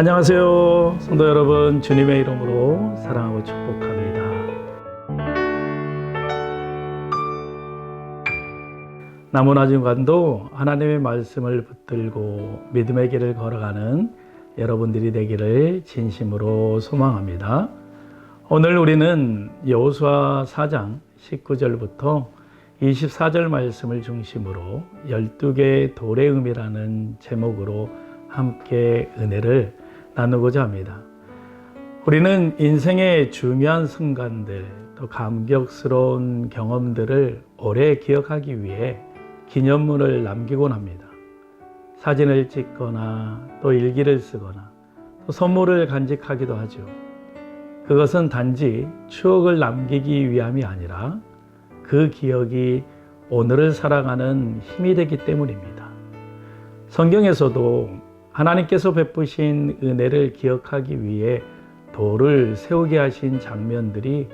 안녕하세요, 성도 여러분. 주님의 이름으로 사랑하고 축복합니다. 남은 주간도 하나님의 말씀을 붙들고 믿음의 길을 걸어가는 여러분들이 되기를 진심으로 소망합니다. 오늘 우리는 여호수아 4장 19절부터 24절 말씀을 중심으로 12개의 돌의 의미라는 제목으로 함께 은혜를 나누고자 합니다. 우리는 인생의 중요한 순간들, 또 감격스러운 경험들을 오래 기억하기 위해 기념물을 남기곤 합니다. 사진을 찍거나 또 일기를 쓰거나 또 선물을 간직하기도 하죠. 그것은 단지 추억을 남기기 위함이 아니라 그 기억이 오늘을 살아가는 힘이 되기 때문입니다. 성경에서도 하나님께서 베푸신 은혜를 기억하기 위해 돌을 세우게 하신 장면들이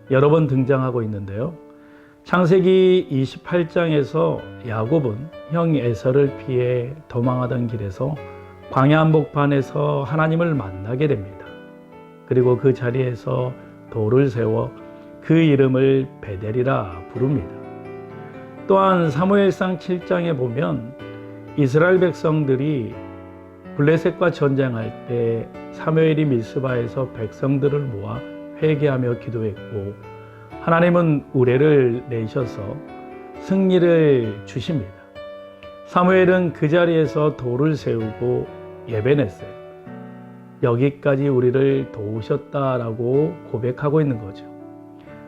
여러 번 등장하고 있는데요. 창세기 28장에서 야곱은 형 에서를 피해 도망하던 길에서 광야 한복판에서 하나님을 만나게 됩니다. 그리고 그 자리에서 돌을 세워 그 이름을 베델이라 부릅니다. 또한 사무엘상 7장에 보면 이스라엘 백성들이 블레셋과 전쟁할 때 사무엘이 미스바에서 백성들을 모아 회개하며 기도했고 하나님은 우레를 내셔서 승리를 주십니다. 사무엘은 그 자리에서 돌을 세우고 예배냈어요. 여기까지 우리를 도우셨다라고 고백하고 있는 거죠.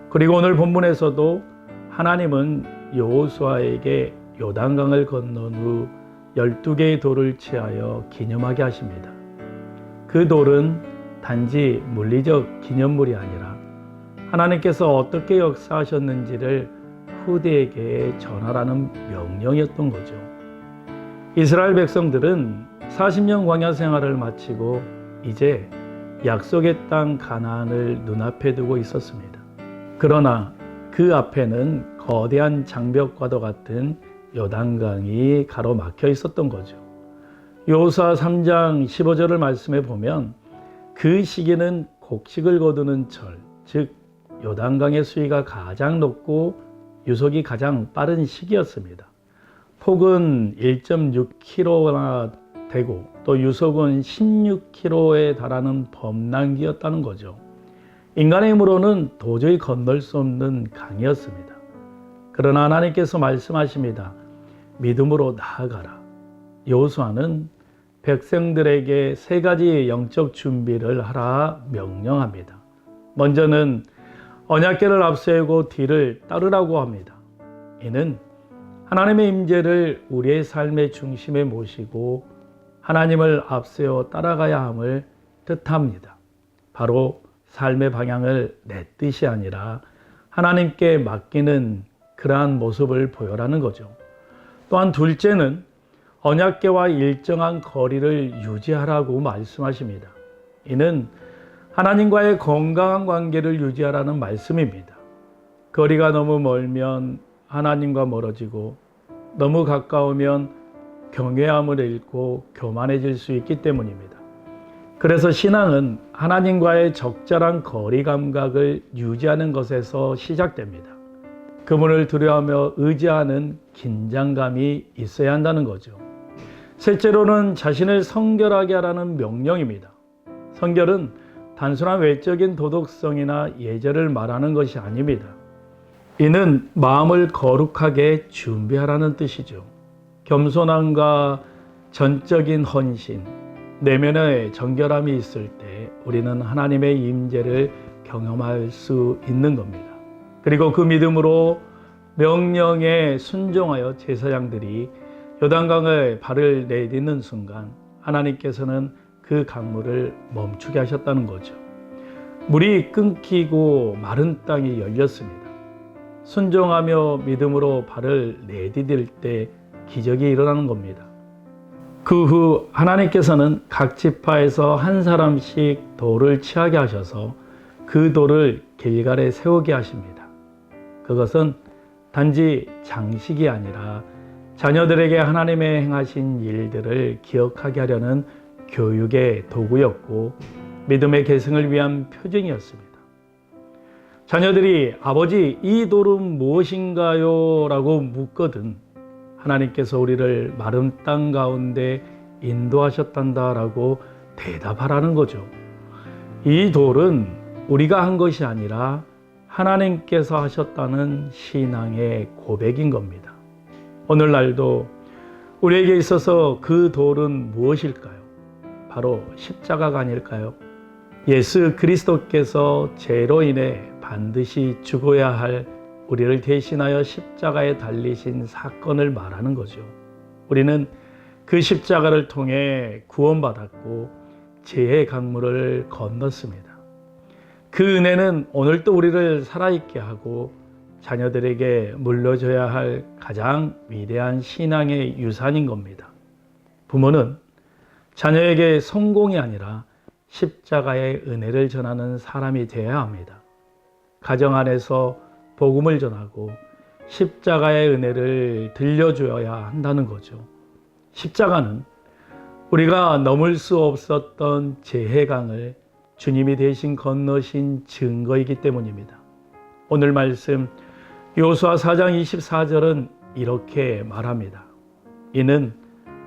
그리고 오늘 본문에서도 하나님은 여호수아에게 요단강을 건넌 후 12개의 돌을 취하여 기념하게 하십니다. 그 돌은 단지 물리적 기념물이 아니라 하나님께서 어떻게 역사하셨는지를 후대에게 전하라는 명령이었던 거죠. 이스라엘 백성들은 40년 광야 생활을 마치고 이제 약속의 땅 가나안을 눈앞에 두고 있었습니다. 그러나 그 앞에는 거대한 장벽과도 같은 요단강이 가로막혀 있었던 거죠. 여호수아 3장 15절을 말씀해 보면 그 시기는 곡식을 거두는 철, 즉 요단강의 수위가 가장 높고 유속이 가장 빠른 시기였습니다. 폭은 1.6km나 되고 또 유속은 16km에 달하는 범람기였다는 거죠. 인간의 힘으로는 도저히 건널 수 없는 강이었습니다. 그러나 하나님께서 말씀하십니다. 믿음으로 나아가라. 여호수아는 백성들에게 세 가지 영적 준비를 하라 명령합니다. 먼저는 언약궤를 앞세우고 뒤를 따르라고 합니다. 이는 하나님의 임재를 우리의 삶의 중심에 모시고 하나님을 앞세워 따라가야 함을 뜻합니다. 바로 삶의 방향을 내 뜻이 아니라 하나님께 맡기는 그러한 모습을 보여라는 거죠. 또한 둘째는 언약궤와 일정한 거리를 유지하라고 말씀하십니다. 이는 하나님과의 건강한 관계를 유지하라는 말씀입니다. 거리가 너무 멀면 하나님과 멀어지고 너무 가까우면 경외함을 잃고 교만해질 수 있기 때문입니다. 그래서 신앙은 하나님과의 적절한 거리 감각을 유지하는 것에서 시작됩니다. 그분을 두려워하며 의지하는 긴장감이 있어야 한다는 거죠. 셋째로는 자신을 성결하게 하라는 명령입니다. 성결은 단순한 외적인 도덕성이나 예절을 말하는 것이 아닙니다. 이는 마음을 거룩하게 준비하라는 뜻이죠. 겸손함과 전적인 헌신, 내면의 정결함이 있을 때 우리는 하나님의 임재를 경험할 수 있는 겁니다. 그리고 그 믿음으로 명령에 순종하여 제사장들이 요단강을 발을 내딛는 순간 하나님께서는 그 강물을 멈추게 하셨다는 거죠. 물이 끊기고 마른 땅이 열렸습니다. 순종하며 믿음으로 발을 내디딜 때 기적이 일어나는 겁니다. 그 후 하나님께서는 각 지파에서 한 사람씩 돌을 취하게 하셔서 그 돌을 길갈에 세우게 하십니다. 그것은 단지 장식이 아니라 자녀들에게 하나님의 행하신 일들을 기억하게 하려는 교육의 도구였고 믿음의 계승을 위한 표징이었습니다. 자녀들이 아버지 이 돌은 무엇인가요? 라고 묻거든 하나님께서 우리를 마른 땅 가운데 인도하셨단다라고 대답하라는 거죠. 이 돌은 우리가 한 것이 아니라 하나님께서 하셨다는 신앙의 고백인 겁니다. 오늘날도 우리에게 있어서 그 돌은 무엇일까요? 바로 십자가가 아닐까요? 예수 그리스도께서 죄로 인해 반드시 죽어야 할 우리를 대신하여 십자가에 달리신 사건을 말하는 거죠. 우리는 그 십자가를 통해 구원받았고 죄의 강물을 건넜습니다. 그 은혜는 오늘도 우리를 살아있게 하고 자녀들에게 물려줘야 할 가장 위대한 신앙의 유산인 겁니다. 부모는 자녀에게 성공이 아니라 십자가의 은혜를 전하는 사람이 되어야 합니다. 가정 안에서 복음을 전하고 십자가의 은혜를 들려줘야 한다는 거죠. 십자가는 우리가 넘을 수 없었던 죄의 강을 주님이 대신 건너신 증거이기 때문입니다. 오늘 말씀 여호수아 4장 24절은 이렇게 말합니다. 이는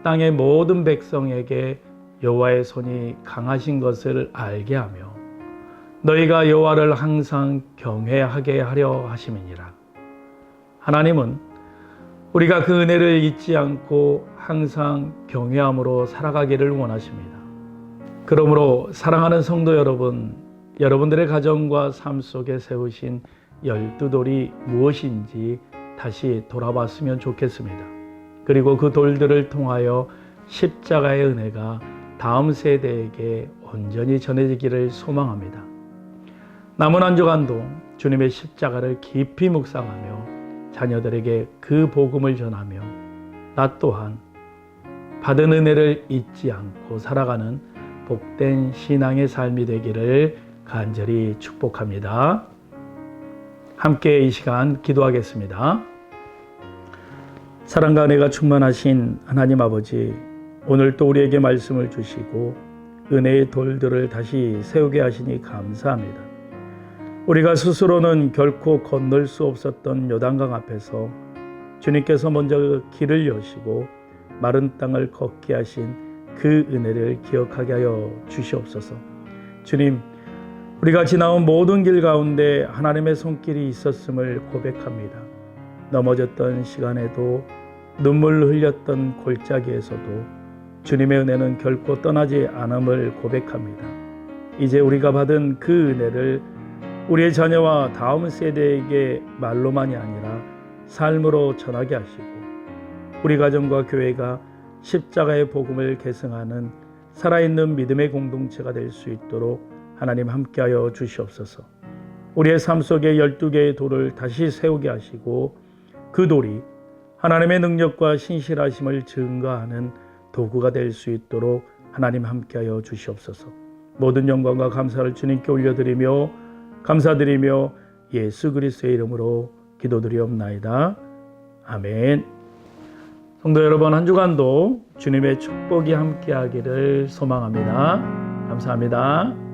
땅의 모든 백성에게 여호와의 손이 강하신 것을 알게 하며 너희가 여호와를 항상 경외하게 하려 하심이니라. 하나님은 우리가 그 은혜를 잊지 않고 항상 경외함으로 살아가기를 원하십니다. 그러므로 사랑하는 성도 여러분, 여러분들의 가정과 삶 속에 세우신 12돌이 무엇인지 다시 돌아봤으면 좋겠습니다. 그리고 그 돌들을 통하여 십자가의 은혜가 다음 세대에게 온전히 전해지기를 소망합니다. 남은 한 주간도 주님의 십자가를 깊이 묵상하며 자녀들에게 그 복음을 전하며 나 또한 받은 은혜를 잊지 않고 살아가는 복된 신앙의 삶이 되기를 간절히 축복합니다. 함께 이 시간 기도하겠습니다. 사랑과 은혜가 충만하신 하나님 아버지, 오늘 또 우리에게 말씀을 주시고 은혜의 돌들을 다시 세우게 하시니 감사합니다. 우리가 스스로는 결코 건널 수 없었던 요단강 앞에서 주님께서 먼저 길을 여시고 마른 땅을 걷게 하신 그 은혜를 기억하게 하여 주시옵소서. 주님, 우리가 지나온 모든 길 가운데 하나님의 손길이 있었음을 고백합니다. 넘어졌던 시간에도 눈물 흘렸던 골짜기에서도 주님의 은혜는 결코 떠나지 않음을 고백합니다. 이제 우리가 받은 그 은혜를 우리의 자녀와 다음 세대에게 말로만이 아니라 삶으로 전하게 하시고 우리 가정과 교회가 십자가의 복음을 계승하는 살아있는 믿음의 공동체가 될 수 있도록 하나님 함께하여 주시옵소서. 우리의 삶 속에 12개의 돌을 다시 세우게 하시고 그 돌이 하나님의 능력과 신실하심을 증거하는 도구가 될 수 있도록 하나님 함께하여 주시옵소서. 모든 영광과 감사를 주님께 올려드리며 감사드리며 예수 그리스도의 이름으로 기도드리옵나이다. 아멘. 성도 여러분, 한 주간도 주님의 축복이 함께하기를 소망합니다. 감사합니다.